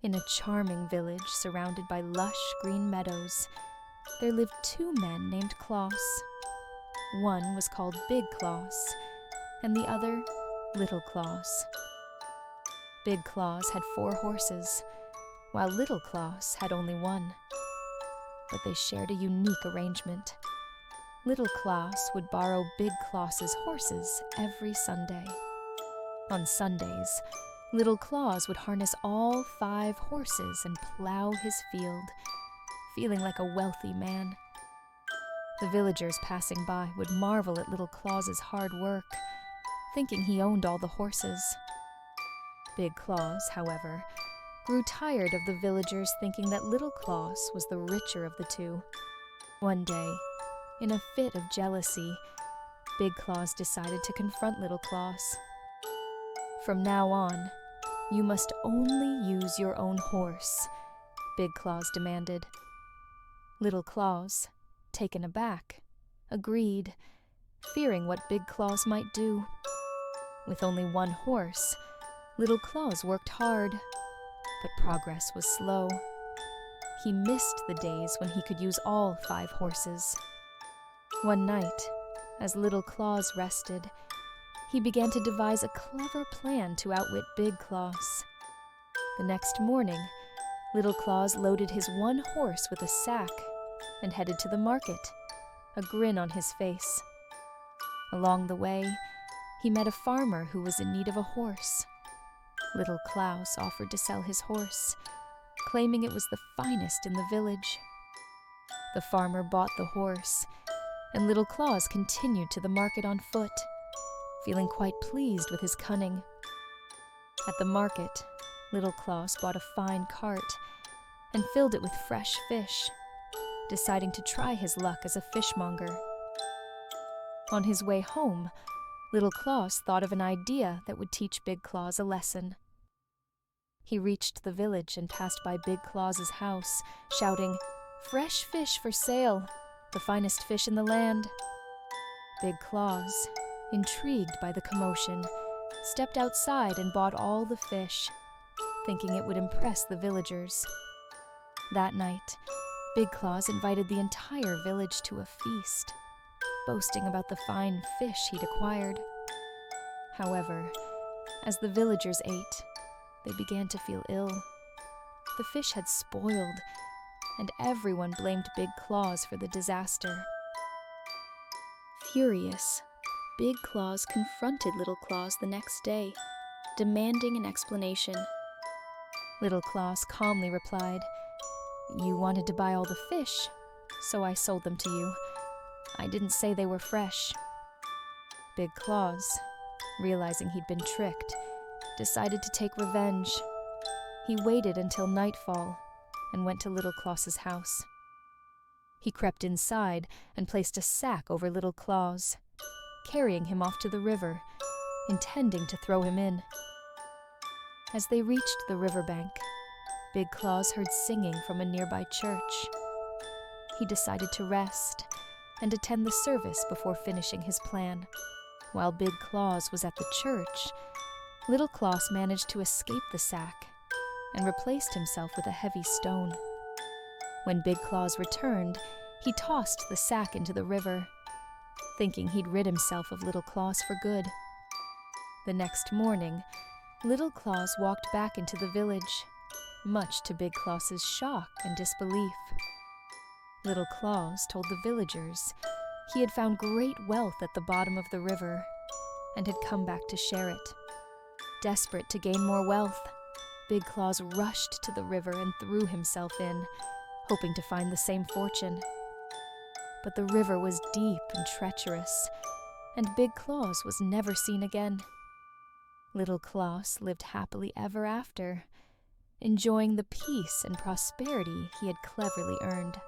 In a charming village surrounded by lush green meadows, there lived two men named Claus. One was called Big Claus, and the other Little Claus. Big Claus had 4 horses, while Little Claus had only 1. But they shared a unique arrangement. Little Claus would borrow Big Claus's horses every Sunday. On Sundays, Little Claus would harness all 5 horses and plow his field, feeling like a wealthy man. The villagers passing by would marvel at Little Claus's hard work, thinking he owned all the horses. Big Claus, however, grew tired of the villagers thinking that Little Claus was the richer of the two. One day, in a fit of jealousy, Big Claus decided to confront Little Claus. "From now on, you must only use your own horse," Big Claus demanded. Little Claus, taken aback, agreed, fearing what Big Claus might do. With only 1 horse, Little Claus worked hard, but progress was slow. He missed the days when he could use all 5 horses. One night, as Little Claus rested, he began to devise a clever plan to outwit Big Claus. The next morning, Little Claus loaded his 1 horse with a sack and headed to the market, a grin on his face. Along the way, he met a farmer who was in need of a horse. Little Claus offered to sell his horse, claiming it was the finest in the village. The farmer bought the horse, and Little Claus continued to the market on foot, feeling quite pleased with his cunning. At the market, Little Claus bought a fine cart and filled it with fresh fish, deciding to try his luck as a fishmonger. On his way home, Little Claus thought of an idea that would teach Big Claus a lesson. He reached the village and passed by Big Claus's house, shouting, "Fresh fish for sale, the finest fish in the land." Big Claus, intrigued by the commotion, stepped outside and bought all the fish, thinking it would impress the villagers. That night, Big Claus invited the entire village to a feast, boasting about the fine fish he'd acquired. However, as the villagers ate, they began to feel ill. The fish had spoiled, and everyone blamed Big Claus for the disaster. Furious, Big Claus confronted Little Claus the next day, demanding an explanation. Little Claus calmly replied, "You wanted to buy all the fish, so I sold them to you. I didn't say they were fresh." Big Claus, realizing he'd been tricked, decided to take revenge. He waited until nightfall and went to Little Claus's house. He crept inside and placed a sack over Little Claus, carrying him off to the river, intending to throw him in. As they reached the riverbank, Big Claus heard singing from a nearby church. He decided to rest and attend the service before finishing his plan. While Big Claus was at the church, Little Claus managed to escape the sack and replaced himself with a heavy stone. When Big Claus returned, he tossed the sack into the river, thinking he'd rid himself of Little Claus for good. The next morning, Little Claus walked back into the village, much to Big Claus's shock and disbelief. Little Claus told the villagers he had found great wealth at the bottom of the river and had come back to share it. Desperate to gain more wealth, Big Claus rushed to the river and threw himself in, hoping to find the same fortune. But the river was deep and treacherous, and Big Claus was never seen again. Little Claus lived happily ever after, enjoying the peace and prosperity he had cleverly earned.